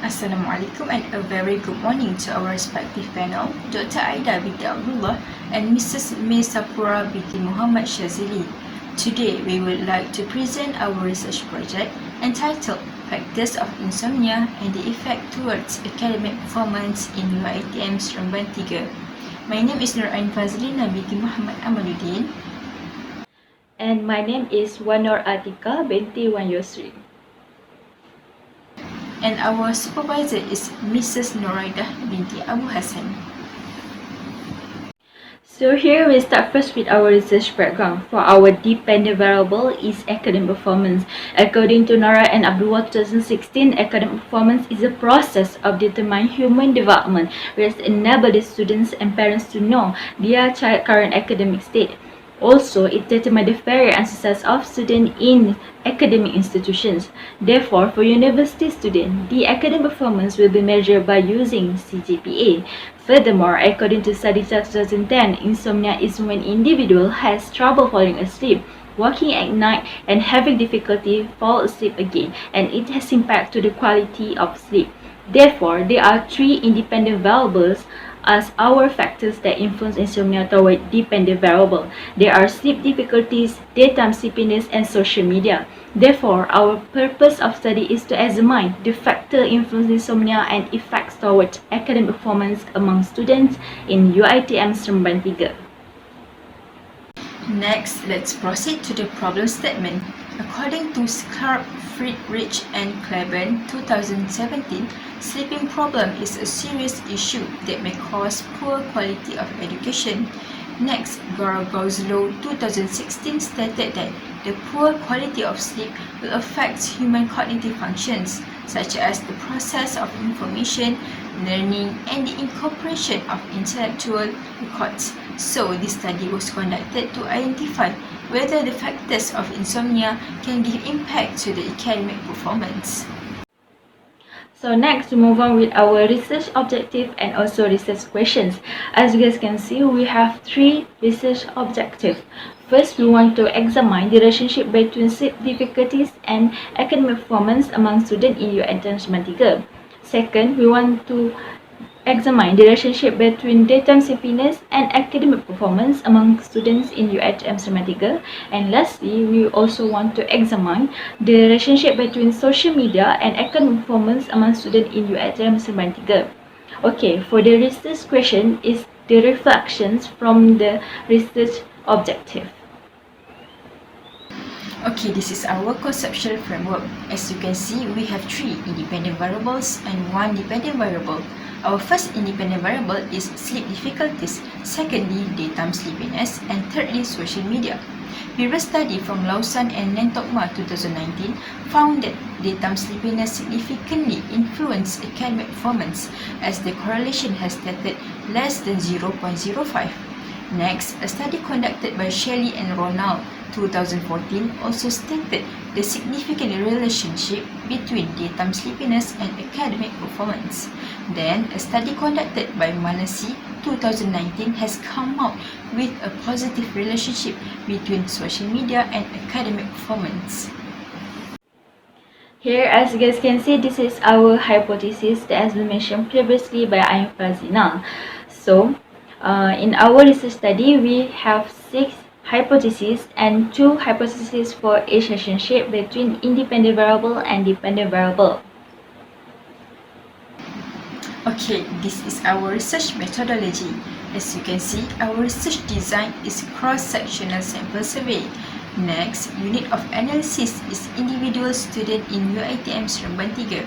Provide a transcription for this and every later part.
Assalamualaikum and a very good morning to our respective panel, Dr. Aida binti Abdullah and Mrs. Ms. Sapura binti Muhammad Shazilli. Today, we would like to present our research project entitled Factors of Insomnia and the Effect Towards Academic Performance in UiTM Seremban 3. My name is Nurain Fazlina binti Muhammad Amaluddin. And my name is Atiqah binti Yosri. And our supervisor is Mrs. Nurain binti Abu Hassan. So here we start first with our research background. For our dependent variable is academic performance. According to Nurain and Abdullah 2016, academic performance is a process of determining human development which enables the students and parents to know their child's current academic state. Also, it determines the failure and success of students in academic institutions. Therefore, for university students, the academic performance will be measured by using CGPA. Furthermore, according to study 2010, insomnia is when individual has trouble falling asleep, working at night, and having difficulty fall asleep again, and it has impact to the quality of sleep. Therefore, there are three independent variables as our factors that influence insomnia toward dependent variable. There are sleep difficulties, daytime sleepiness, and social media. Therefore, our purpose of study is to examine the factor influencing insomnia and effects toward academic performance among students in UiTM Seremban 3. Next, let's proceed to the problem statement. According to Scarp, Friedrich and Kleban 2017, sleeping problem is a serious issue that may cause poor quality of education. Next, Garagoslow 2016 stated that the poor quality of sleep will affect human cognitive functions, such as the process of information, learning, and the incorporation of intellectual records. So, this study was conducted to identify whether the factors of insomnia can give impact to the academic performance. So next, to move on with our research objective and also research questions. As you guys can see, we have three research objectives. First, we want to examine the relationship between sleep difficulties and academic performance among students in UiTM Seremban 3. Second, we want to examine the relationship between daytime sleepiness and academic performance among students in UiTM Seremban 3. And lastly, we also want to examine the relationship between social media and academic performance among students in UiTM Seremban 3. Okay, for the research question is the reflections from the research objective. Okay, this is our conceptual framework. As you can see, we have three independent variables and one dependent variable. Our first independent variable is sleep difficulties, secondly, daytime sleepiness, and thirdly, social media. Previous study from Lausanne and Nantokma 2019 found that daytime sleepiness significantly influenced academic performance, as the correlation has stated less than 0.05. Next, a study conducted by Shelley and Ronald 2014 also stated the significant relationship between daytime sleepiness and academic performance. Then, a study conducted by Manasi 2019 has come out with a positive relationship between social media and academic performance. Here, as you guys can see, this is our hypothesis that has been mentioned previously by Fazlina. So, in our research study, we have 6 hypotheses and 2 hypotheses for each relationship between independent variable and dependent variable. Okay, this is our research methodology. As you can see, our research design is cross-sectional sample survey. Next, unit of analysis is individual student in UiTM Seremban 3.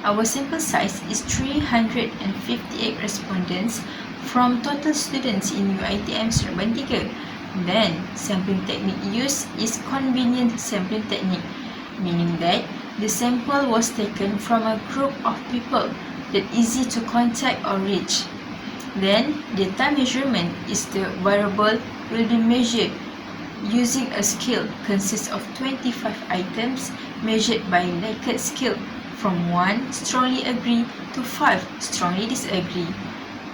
Our sample size is 358 respondents from total students in UiTM Seremban 3. Then, sampling technique used is convenient sampling technique, meaning that the sample was taken from a group of people that easy to contact or reach. Then, the time measurement is the variable will be measured using a scale consists of 25 items measured by Likert scale from 1 strongly agree to 5 strongly disagree.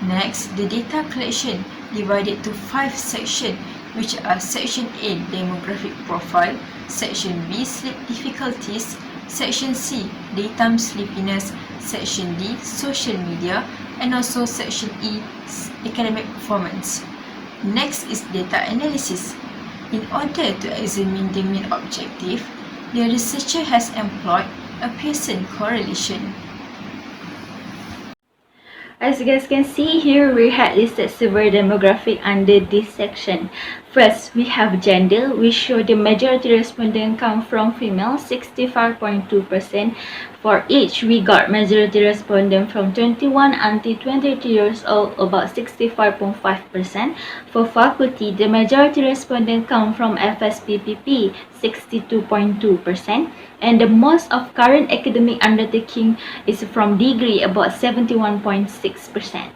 Next, the data collection divided to 5 sections, which are Section A demographic profile, Section B sleep difficulties, Section C daytime sleepiness, section D, social media, and also section E, academic performance. Next is data analysis. In order to examine the main objective, the researcher has employed a Pearson correlation. As you guys can see here, we had listed several demographics under this section. First, we have gender, which show the majority respondent come from female, 65.2%. For each, we got majority respondent from 21 until 23 years old, about 65.5%. For faculty, the majority respondent come from FSPPP, 62.2%. And the most of current academic undertaking is from degree, about 71.6%.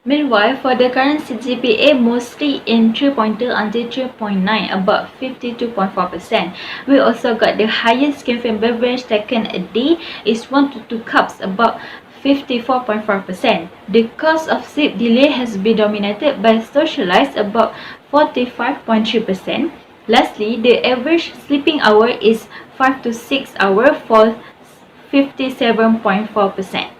Meanwhile, for the current CGPA, mostly in 3.2 until 3.9, about 52.4%. We also got the highest caffeine beverage taken a day is 1 to 2 cups, about 54.4%. The cause of sleep delay has been dominated by socialized, about 45.3%. Lastly, the average sleeping hour is 5 to 6 hours for 57.4%.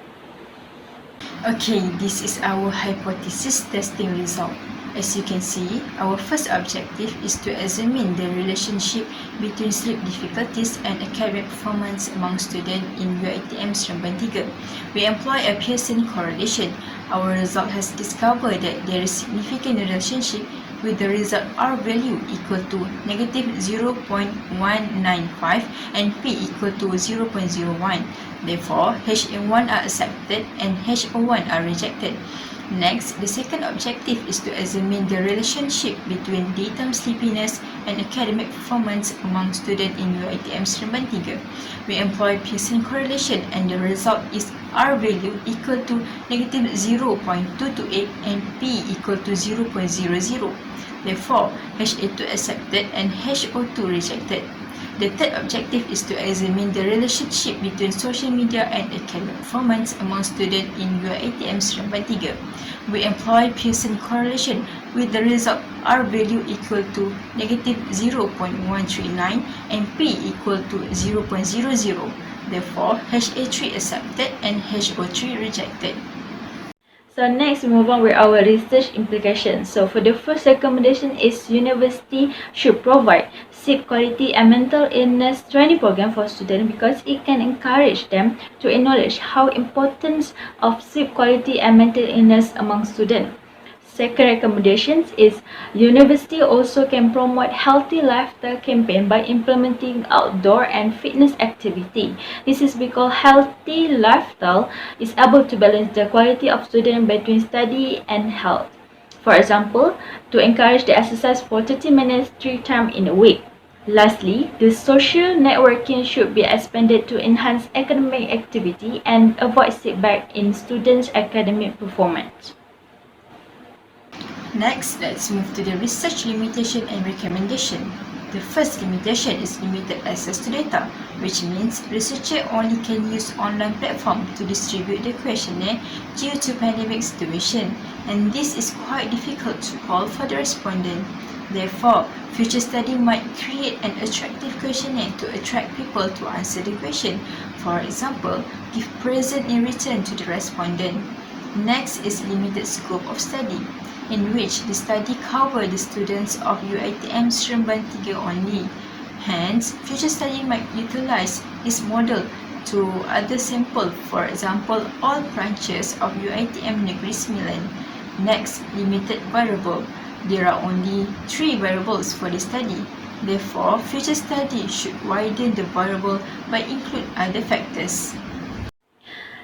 Okay, this is our hypothesis testing result. As you can see, our first objective is to examine the relationship between sleep difficulties and academic performance among students in UiTM Seremban 3. We employ a Pearson correlation. Our result has discovered that there is significant relationship with the result R value equal to negative 0.195 and P equal to 0.01. Therefore, HA1 are accepted and HO1 are rejected. Next, the second objective is to examine the relationship between daytime sleepiness and academic performance among students in UiTM Seremban 3. We employ Pearson correlation and the result is R value equal to negative 0.228 and P equal to 0.00. Therefore, HA2 accepted and HO2 rejected. The third objective is to examine the relationship between social media and academic performance among students in UiTM Seremban 3. We employ Pearson correlation with the result R value equal to negative 0.139 and P equal to 0.00. Therefore, HA3 accepted and HO3 rejected. So next, we move on with our research implications. So for the first recommendation is university should provide sleep quality and mental illness training program for students because it can encourage them to acknowledge how important of sleep quality and mental illness among students. Second recommendations is university also can promote healthy lifestyle campaign by implementing outdoor and fitness activity. This is because healthy lifestyle is able to balance the quality of student between study and health. For example, to encourage the exercise for 30 minutes 3 times in a week. Lastly, the social networking should be expanded to enhance academic activity and avoid setback in students' academic performance. Next, let's move to the research limitation and recommendation. The first limitation is limited access to data, which means researchers only can use online platform to distribute the questionnaire due to pandemic situation, and this is quite difficult to call for the respondent. Therefore, future study might create an attractive questionnaire to attract people to answer the question. For example, give present in return to the respondent. Next is limited scope of study, in which the study covers the students of UiTM Seremban 3 only. Hence, future study might utilize this model to other samples, for example, all branches of UiTM Negeri Sembilan. Next, limited variable. There are only 3 variables for the study. Therefore, future study should widen the variable by include other factors.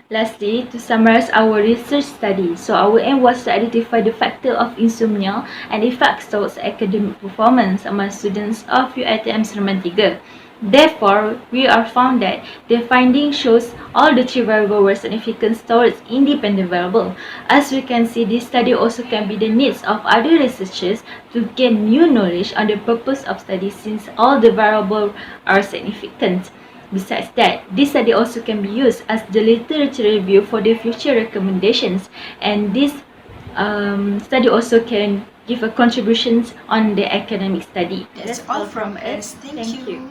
Lastly, to summarize our research study, so our aim was to identify the factor of insomnia and effects towards academic performance among students of UiTM Seremban 3. Therefore, we are found that the finding shows all the 3 variables were significant towards independent variable. As we can see, this study also can be the needs of other researchers to gain new knowledge on the purpose of study since all the variables are significant. Besides that, this study also can be used as the literature review for the future recommendations, and this study also can give a contributions on the academic study. That's all from us. Thank you.